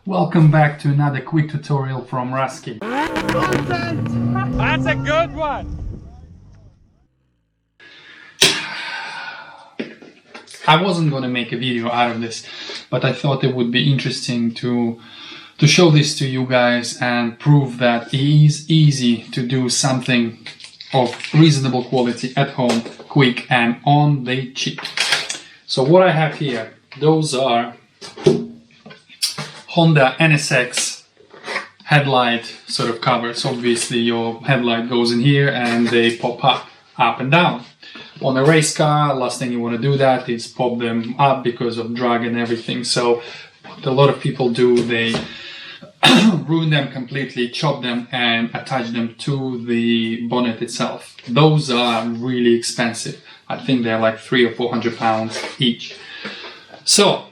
Welcome back to another quick tutorial from Rusky. That's a good one! I wasn't going to make a video out of this, but I thought it would be interesting to show this to you guys and prove that it is easy to do something of reasonable quality at home, quick and on the cheap. So what I have here, those are Honda NSX headlight sort of covers. Obviously your headlight goes in here and they pop up and down. On a race car, last thing you want to do that is pop them up because of drag and everything. So what a lot of people do, they ruin them completely, chop them and attach them to the bonnet itself. Those are really expensive. I think they're like £300 or £400 each. So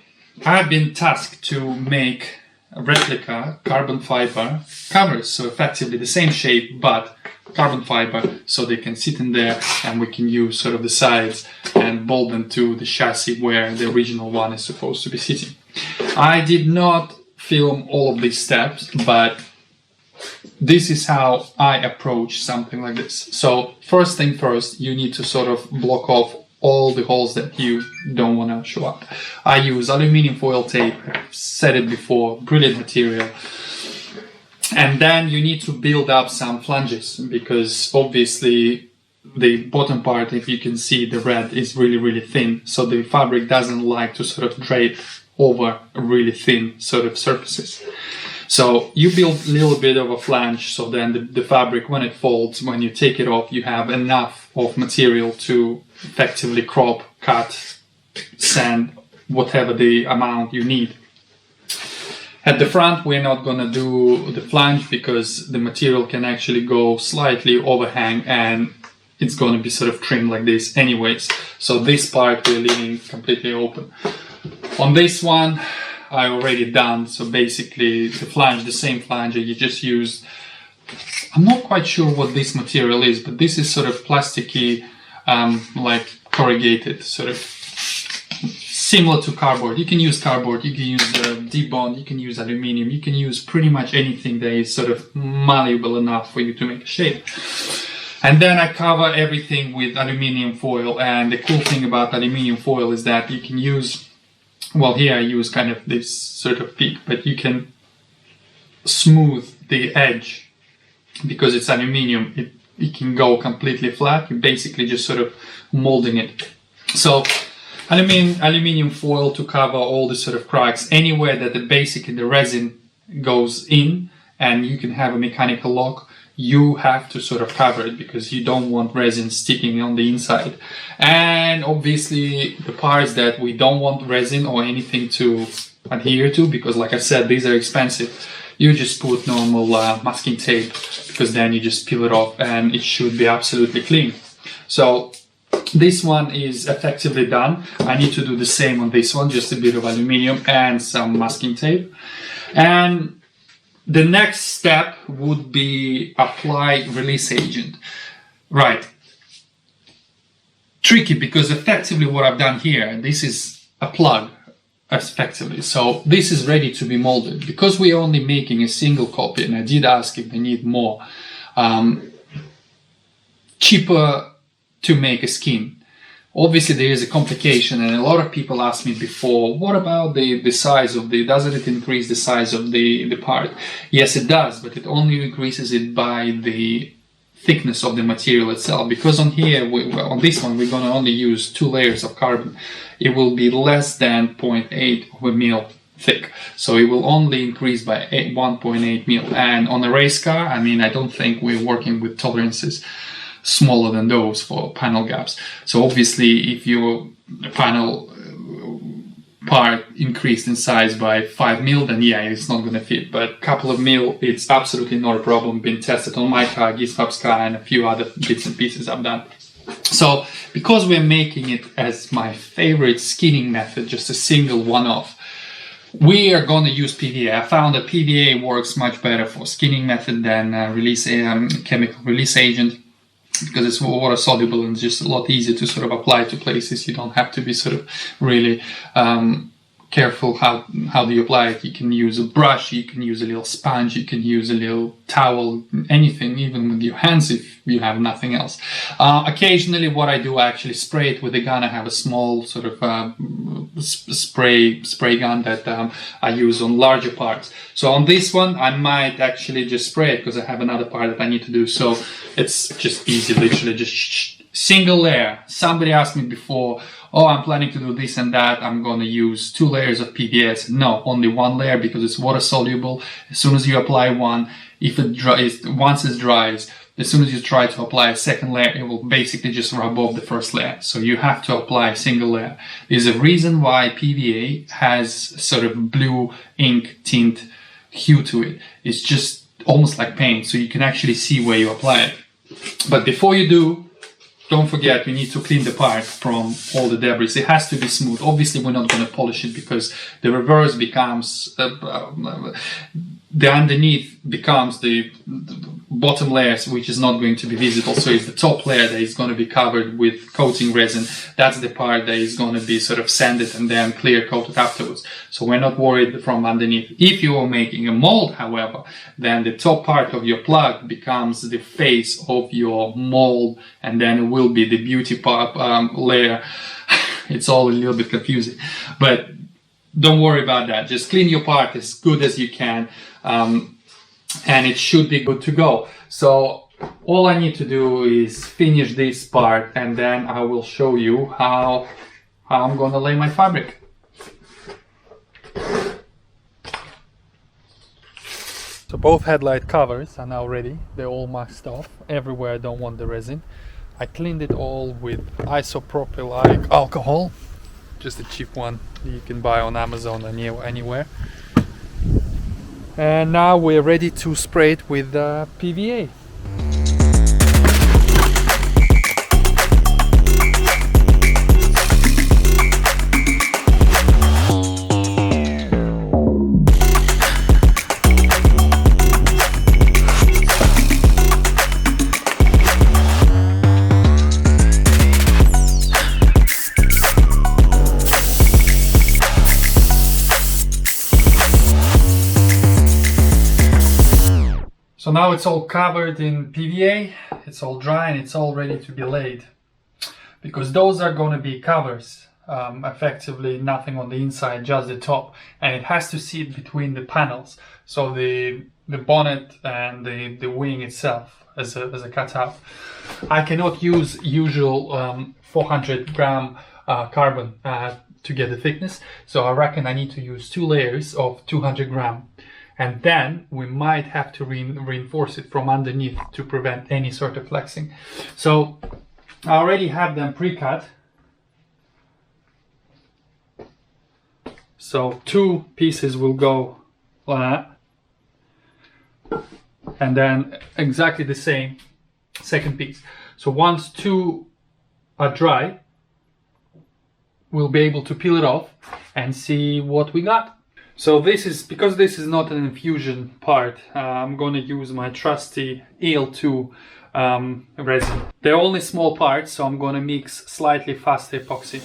I've been tasked to make a replica carbon fiber covers, so effectively the same shape but carbon fiber, so they can sit in there and we can use sort of the sides and bolt them to the chassis where the original one is supposed to be sitting. I did not film all of these steps, but this is how I approach something like this. So first thing first, you need to sort of block off all the holes that you don't want to show up. I use aluminium foil tape, I've said it before, brilliant material. And then you need to build up some flanges, because obviously the bottom part, if you can see, the red is really thin, so the fabric doesn't like to sort of drape over really thin sort of surfaces. So you build a little bit of a flange, so then the fabric, when it folds, when you take it off, you have enough of material to effectively crop, cut, sand, whatever the amount you need. At the front, we're not going to do the flange because the material can actually go slightly overhang and it's going to be sort of trimmed like this anyways. So this part we're leaving completely open. On this one, I already done, so basically the flange, the same flange you just used. I'm not quite sure what this material is, but this is sort of plasticky, like corrugated, sort of similar to cardboard. You can use cardboard, you can use deep bond, you can use aluminium, you can use pretty much anything that is sort of malleable enough for you to make a shape. And then I cover everything with aluminium foil, and the cool thing about aluminium foil is that you can use, well, here I use kind of this sort of peak, but you can smooth the edge because it's aluminium. It can go completely flat. You're basically just sort of molding it. So aluminium foil to cover all the sort of cracks anywhere that basically the resin goes in, and you can have a mechanical lock. You have to sort of cover it because you don't want resin sticking on the inside. And obviously the parts that we don't want resin or anything to adhere to, because like I said, these are expensive, you just put normal masking tape, because then you just peel it off and it should be absolutely clean. So this one is effectively done. I need to do the same on this one, just a bit of aluminium and some masking tape. And the next step would be apply release agent. Right. Tricky, because effectively what I've done here, this is a plug, effectively. So this is ready to be molded. Because we're only making a single copy, and I did ask if they need more, cheaper to make a skin. Obviously there is a complication, and a lot of people asked me before, what about the size of doesn't it increase the size of the part? Yes, it does, but it only increases it by the thickness of the material itself, because on here, on this one, we're going to only use 2 layers of carbon. It will be less than 0.8 of a mil thick, so it will only increase by 1.8 mil. And on a race car, I mean, I don't think we're working with tolerances smaller than those for panel gaps. So obviously if your panel part increased in size by 5 mil, then yeah, it's not going to fit. But a couple of mil, it's absolutely not a problem. Been tested on my car, GizFab's car, and a few other bits and pieces I've done. So because we're making it as my favorite skinning method, just a single one-off, we are going to use PVA. I found that PVA works much better for skinning method than chemical release agent, because it's water soluble and just a lot easier to sort of apply to places. You don't have to be sort of really careful how do you apply it. You can use a brush, you can use a little sponge, you can use a little towel, anything, even with your hands if you have nothing else. Occasionally what I do, I actually spray it with a gun. I have a small sort of spray gun that I use on larger parts. So on this one I might actually just spray it because I have another part that I need to do. So it's just easy, literally just single layer. Somebody asked me before, oh, I'm planning to do this and that, I'm going to use 2 layers of PVS. No, only 1 layer because it's water soluble. As soon as you apply one, if it dries, once it dries, as soon as you try to apply a second layer, it will basically just rub off the first layer. So you have to apply a single layer. There's a reason why PVA has sort of blue ink tint hue to it. It's just almost like paint, so you can actually see where you apply it. But before you do, don't forget, we need to clean the part from all the debris. It has to be smooth. Obviously, we're not going to polish it because the reverse becomes, the underneath becomes the bottom layers, which is not going to be visible. So it's the top layer that is going to be covered with coating resin. That's the part that is going to be sort of sanded and then clear coated afterwards. So we're not worried from underneath. If you are making a mold, however, then the top part of your plug becomes the face of your mold, and then it will be the beauty part layer. It's all a little bit confusing, but don't worry about that. Just clean your part as good as you can, and it should be good to go. So all I need to do is finish this part, and then I will show you how I'm gonna lay my fabric. So both headlight covers are now ready. They're all masked off. Everywhere I don't want the resin. I cleaned it all with isopropyl alcohol, just a cheap one you can buy on Amazon or anywhere. And now we're ready to spray it with PVA. So now it's all covered in PVA, it's all dry and it's all ready to be laid. Because those are going to be covers, effectively nothing on the inside, just the top. And it has to sit between the panels. So the bonnet and the wing itself as a cutout. I cannot use usual 400 gram carbon to get the thickness. So I reckon I need to use 2 layers of 200 gram. And then we might have to reinforce it from underneath to prevent any sort of flexing. So I already have them pre-cut. So 2 pieces will go like that. And then exactly the same second piece. So once 2 are dry, we'll be able to peel it off and see what we got. So this is, because this is not an infusion part, I'm going to use my trusty EL2 resin. They're only small parts, so I'm going to mix slightly faster epoxy.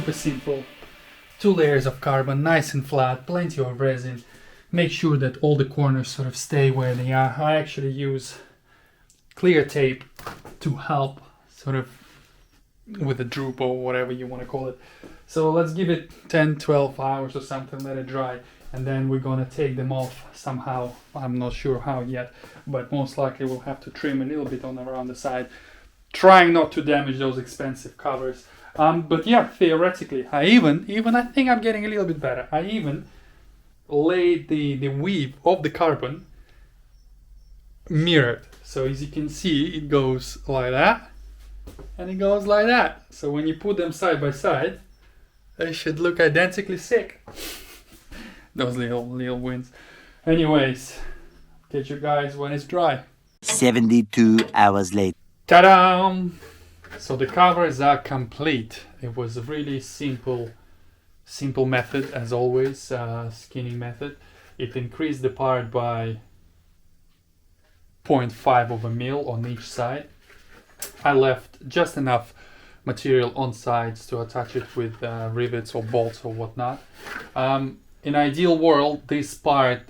super simple. 2 layers of carbon, nice and flat, plenty of resin. Make sure that all the corners sort of stay where they are. I actually use clear tape to help sort of with the droop or whatever you want to call it. So let's give it 10-12 hours or something, let it dry, and then we're gonna take them off somehow. I'm not sure how yet, but most likely we'll have to trim a little bit on around the side, trying not to damage those expensive covers. But yeah, theoretically, I think I'm getting a little bit better. I even laid the weave of the carbon mirrored. So as you can see, it goes like that, and it goes like that. So when you put them side by side, they should look identically sick. Those little wins. Anyways, catch you guys when it's dry. 72 hours later. Ta-da! So the covers are complete. It was a really simple method, as always, skinning method. It increased the part by 0.5 of a mil on each side. I left just enough material on sides to attach it with rivets or bolts or whatnot. In ideal world, this part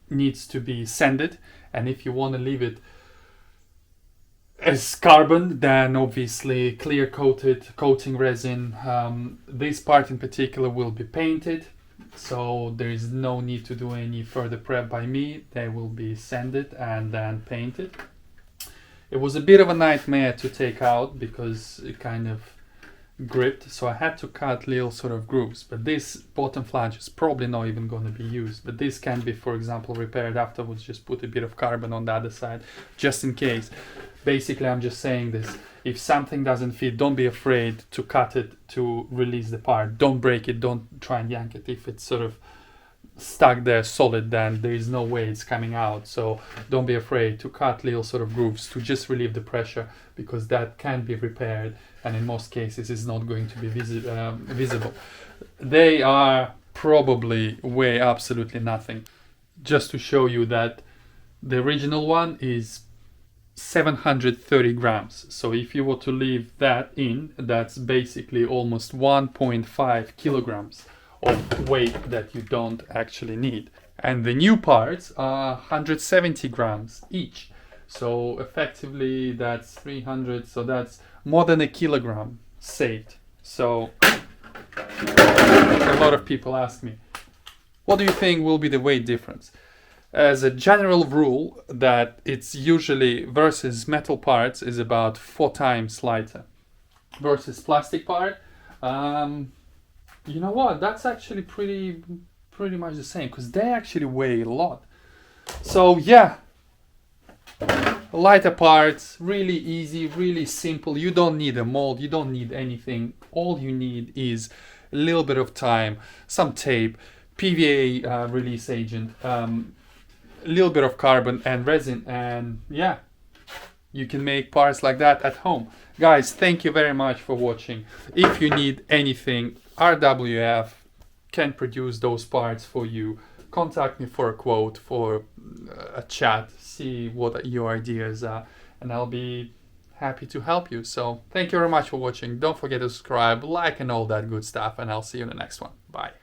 needs to be sanded, and if you want to leave it as carbon, then obviously clear coating resin. This part in particular will be painted, so there is no need to do any further prep by me. They will be sanded and then painted. It was a bit of a nightmare to take out because it kind of gripped, so I had to cut little sort of grooves, but this bottom flange is probably not even going to be used, but this can be, for example, repaired afterwards. Just put a bit of carbon on the other side just in case. Basically, I'm just saying this: if something doesn't fit, don't be afraid to cut it to release the part. Don't break it, don't try and yank it. If it's sort of stuck there solid, then there is no way it's coming out. So don't be afraid to cut little sort of grooves to just relieve the pressure, because that can be repaired, and in most cases it's not going to be visible. They are probably weigh absolutely nothing. Just to show you that the original one is 730 grams. So if you were to leave that in, that's basically almost 1.5 kilograms of weight that you don't actually need. And the new parts are 170 grams each. So effectively that's 300, so that's more than a kilogram saved. So a lot of people ask me, what do you think will be the weight difference? As a general rule, that it's usually versus metal parts is about 4 times lighter. Versus plastic part, you know what? That's actually pretty much the same, because they actually weigh a lot. So yeah, lighter parts, really easy, really simple. You don't need a mold, you don't need anything. All you need is a little bit of time, some tape, PVA release agent, a little bit of carbon and resin, and yeah, you can make parts like that at home. Guys, thank you very much for watching. If you need anything, RWF can produce those parts for you. Contact me for a quote, for a chat, see what your ideas are, and I'll be happy to help you. So thank you very much for watching. Don't forget to subscribe, like, and all that good stuff, and I'll see you in the next one. Bye.